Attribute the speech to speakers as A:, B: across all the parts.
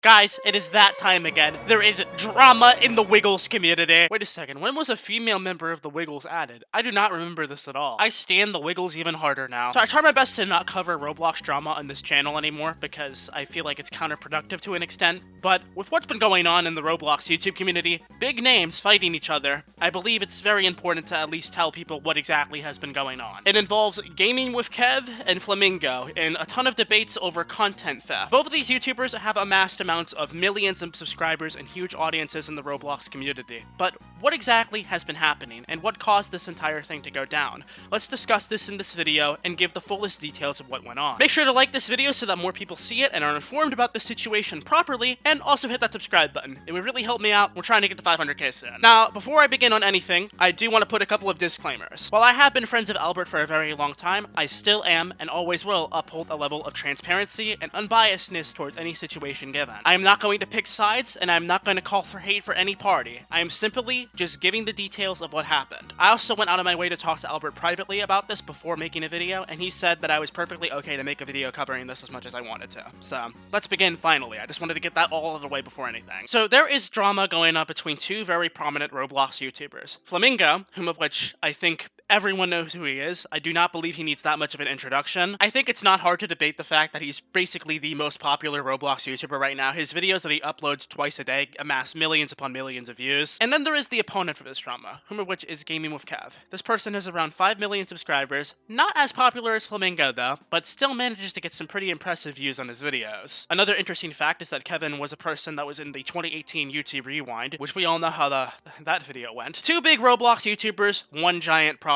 A: Guys, it is that time again. There is drama in the Wiggles community. Wait a second, when was a female member of the Wiggles added? I do not remember this at all. I stan the Wiggles even harder now. So I try my best to not cover Roblox drama on this channel anymore because I feel like it's counterproductive to an extent. But with what's been going on in the Roblox YouTube community, big names fighting each other, I believe it's very important to at least tell people what exactly has been going on. It involves Gaming with Kev and Flamingo and a ton of debates over content theft. Both of these YouTubers have amassed amounts of millions of subscribers and huge audiences in the Roblox community. But what exactly has been happening and what caused this entire thing to go down? Let's discuss this in this video and give the fullest details of what went on. Make sure to like this video so that more people see it and are informed about the situation properly, and also hit that subscribe button. It would really help me out. We're trying to get to 500k soon. Now, before I begin on anything, I do want to put a couple of disclaimers. While I have been friends of Albert for a very long time, I still am and always will uphold a level of transparency and unbiasedness towards any situation given. I am not going to pick sides, and I'm not going to call for hate for any party. I am simply just giving the details of what happened. I also went out of my way to talk to Albert privately about this before making a video, and he said that I was perfectly okay to make a video covering this as much as I wanted to. So, let's begin finally. I just wanted to get that all out of the way before anything. So, there is drama going on between two very prominent Roblox YouTubers. Flamingo, whom of which I think everyone knows who he is. I do not believe he needs that much of an introduction. I think it's not hard to debate the fact that he's basically the most popular Roblox YouTuber right now. His videos that he uploads twice a day amass millions upon millions of views. And then there is the opponent for this drama, whom of which is Gaming with Kev. This person has around 5 million subscribers, not as popular as Flamingo though, but still manages to get some pretty impressive views on his videos. Another interesting fact is that Kevin was a person that was in the 2018 YouTube Rewind, which we all know how that video went. Two big Roblox YouTubers, one giant problem.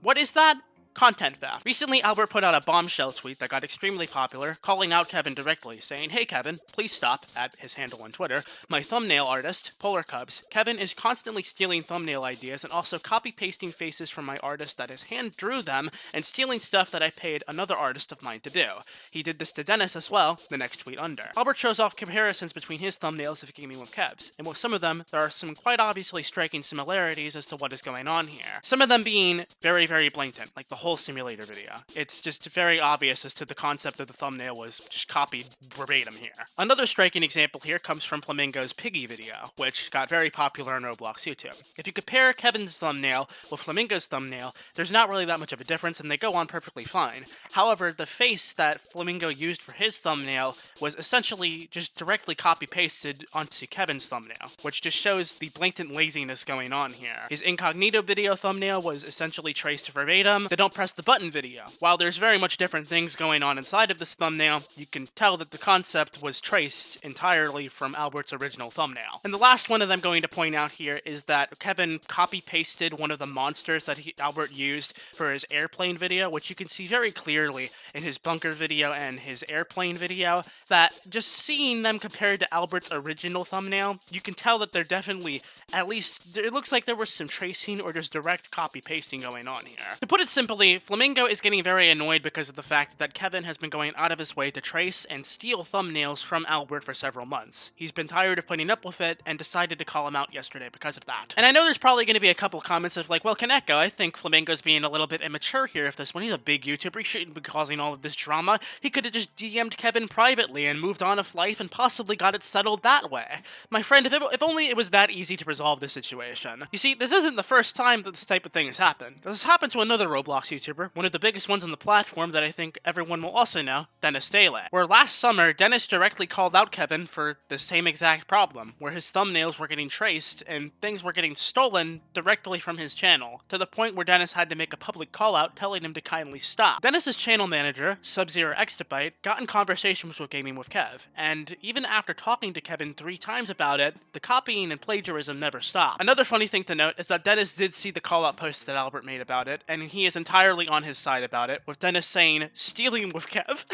A: What is that? Content theft. Recently, Albert put out a bombshell tweet that got extremely popular, calling out Kevin directly, saying, "Hey Kevin, please stop," at his handle on Twitter, "my thumbnail artist, Polar Cubs. Kevin is constantly stealing thumbnail ideas and also copy-pasting faces from my artist that his hand drew them and stealing stuff that I paid another artist of mine to do. He did this to Dennis as well," the next tweet under. Albert shows off comparisons between his thumbnails of Gaming with Kevs, and with some of them, there are some quite obviously striking similarities as to what is going on here. Some of them being very, very blatant, like the whole simulator video. It's just very obvious as to the concept of the thumbnail was just copied verbatim here. Another striking example here comes from Flamingo's Piggy video, which got very popular on Roblox YouTube. If you compare Kevin's thumbnail with Flamingo's thumbnail, there's not really that much of a difference and they go on perfectly fine. However, the face that Flamingo used for his thumbnail was essentially just directly copy-pasted onto Kevin's thumbnail, which just shows the blatant laziness going on here. His incognito video thumbnail was essentially traced verbatim. The don't press the button video. While there's very much different things going on inside of this thumbnail, you can tell that the concept was traced entirely from Albert's original thumbnail. And the last one that I'm going to point out here is that Kevin copy-pasted one of the monsters that Albert used for his airplane video, which you can see very clearly in his bunker video and his airplane video, that just seeing them compared to Albert's original thumbnail, you can tell that they're definitely, at least, it looks like there was some tracing or just direct copy-pasting going on here. To put it simply, Flamingo is getting very annoyed because of the fact that Kevin has been going out of his way to trace and steal thumbnails from Albert for several months. He's been tired of putting up with it and decided to call him out yesterday because of that. And I know there's probably going to be a couple comments of like, well, Kaneko, I think Flamingo's being a little bit immature here if this one. He's a big YouTuber, he shouldn't be causing all of this drama. He could have just DM'd Kevin privately and moved on with life and possibly got it settled that way. My friend, if only it was that easy to resolve this situation. You see, this isn't the first time that this type of thing has happened. This has happened to another Roblox YouTuber, one of the biggest ones on the platform that I think everyone will also know, Dennis Daly, where last summer, Dennis directly called out Kevin for the same exact problem, where his thumbnails were getting traced and things were getting stolen directly from his channel, to the point where Dennis had to make a public call out telling him to kindly stop. Dennis's channel manager, Sub-Zero Extabyte, got in conversations with Gaming with Kev, and even after talking to Kevin 3 times about it, the copying and plagiarism never stopped. Another funny thing to note is that Dennis did see the call out post that Albert made about it, and he is entirely on his side about it, with Dennis saying, "Stealing with Kev."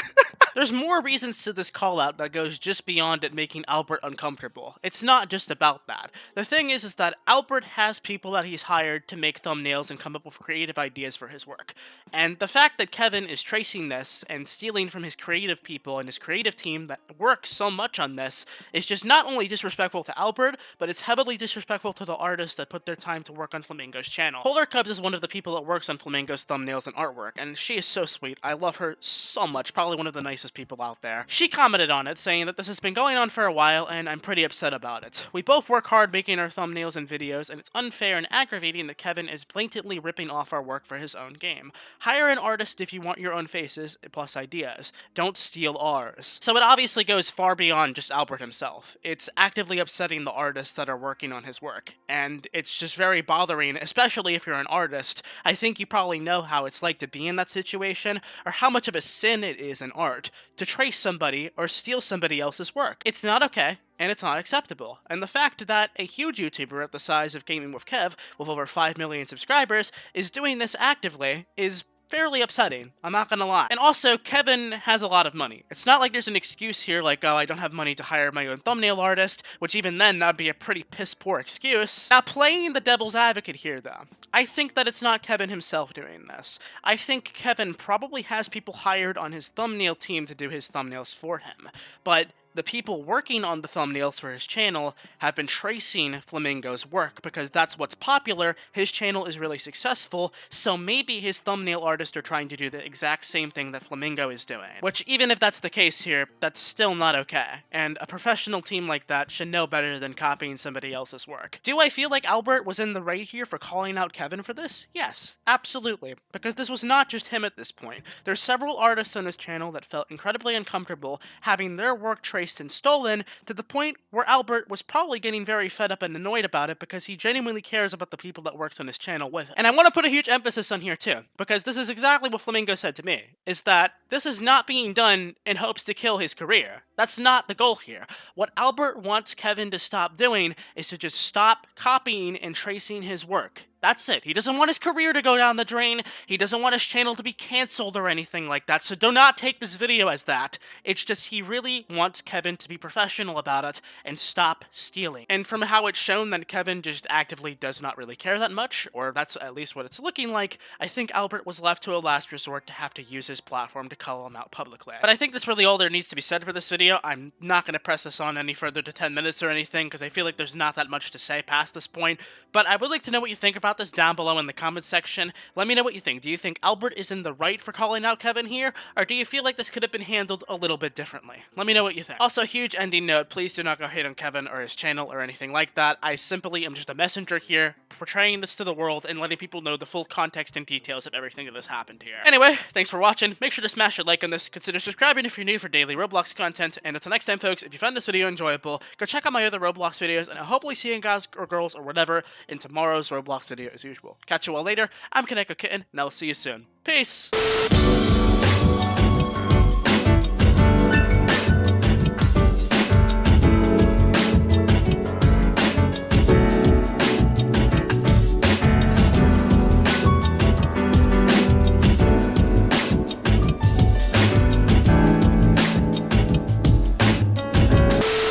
A: There's more reasons to this call out that goes just beyond it making Albert uncomfortable. It's not just about that. The thing is that Albert has people that he's hired to make thumbnails and come up with creative ideas for his work. And the fact that Kevin is tracing this and stealing from his creative people and his creative team that works so much on this is just not only disrespectful to Albert, but it's heavily disrespectful to the artists that put their time to work on Flamingo's channel. Polar Cubs is one of the people that works on Flamingo's thumbnails and artwork, and she is so sweet. I love her so much. Probably one of the nicest nicest people out there. She commented on it, saying that this has been going on for a while and I'm pretty upset about it. We both work hard making our thumbnails and videos, and it's unfair and aggravating that Kevin is blatantly ripping off our work for his own game. Hire an artist if you want your own faces plus ideas. Don't steal ours. So it obviously goes far beyond just Albert himself. It's actively upsetting the artists that are working on his work, and it's just very bothering, especially if you're an artist. I think you probably know how it's like to be in that situation, or how much of a sin it is in art to trace somebody or steal somebody else's work. It's not okay, and it's not acceptable. And the fact that a huge YouTuber at the size of Gaming with Kev, with over 5 million subscribers, is doing this actively is fairly upsetting, I'm not gonna lie. And also, Kevin has a lot of money. It's not like there's an excuse here like, oh, I don't have money to hire my own thumbnail artist, which even then, that'd be a pretty piss-poor excuse. Now, playing the devil's advocate here, though, I think that it's not Kevin himself doing this. I think Kevin probably has people hired on his thumbnail team to do his thumbnails for him, but the people working on the thumbnails for his channel have been tracing Flamingo's work because that's what's popular. His channel is really successful, so maybe his thumbnail artists are trying to do the exact same thing that Flamingo is doing. Which, even if that's the case here, that's still not okay. And a professional team like that should know better than copying somebody else's work. Do I feel like Albert was in the right here for calling out Kevin for this? Yes, absolutely. Because this was not just him at this point. There's several artists on his channel that felt incredibly uncomfortable having their work traced and stolen, to the point where Albert was probably getting very fed up and annoyed about it because he genuinely cares about the people that works on his channel with him. And I want to put a huge emphasis on here too, because this is exactly what Flamingo said to me, is that this is not being done in hopes to kill his career. That's not the goal here. What Albert wants Kevin to stop doing is to just stop copying and tracing his work. That's it. He doesn't want his career to go down the drain. He doesn't want his channel to be cancelled or anything like that, so do not take this video as that. It's just he really wants Kevin to be professional about it and stop stealing. And from how it's shown that Kevin just actively does not really care that much, or that's at least what it's looking like, I think Albert was left to a last resort to have to use his platform to call him out publicly. But I think that's really all there needs to be said for this video. I'm not going to press this on any further to 10 minutes or anything, because I feel like there's not that much to say past this point, but I would like to know what you think about this down below in the comments section. Let me know what you think. Do you think Albert is in the right for calling out Kevin here, or do you feel like this could have been handled a little bit differently? Let me know what you think. Also, huge ending note, please do not go hate on Kevin or his channel or anything like that. I simply am just a messenger here, portraying this to the world and letting people know the full context and details of everything that has happened here. Anyway, thanks for watching. Make sure to smash a like on this, consider subscribing if you're new for daily Roblox content, and until next time folks, if you found this video enjoyable, go check out my other Roblox videos, and I'll hopefully see you guys or girls or whatever in tomorrow's Roblox video as usual. Catch you all later. I'm Kaneko Kitten, and I'll see you soon. Peace!